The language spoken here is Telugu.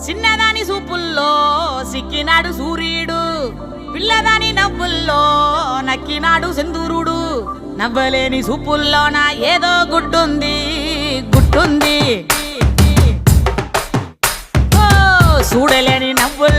చిన్నదాని సూపుల్లో సిక్కినాడు సూర్యుడు, పిల్లదాని నవ్వుల్లో నక్కినాడు సింధూరుడు. నవ్వలేని సూపుల్లోన ఏదో గుడ్డుంది గుట్టుంది, చూడలేని నవ్వుల్లో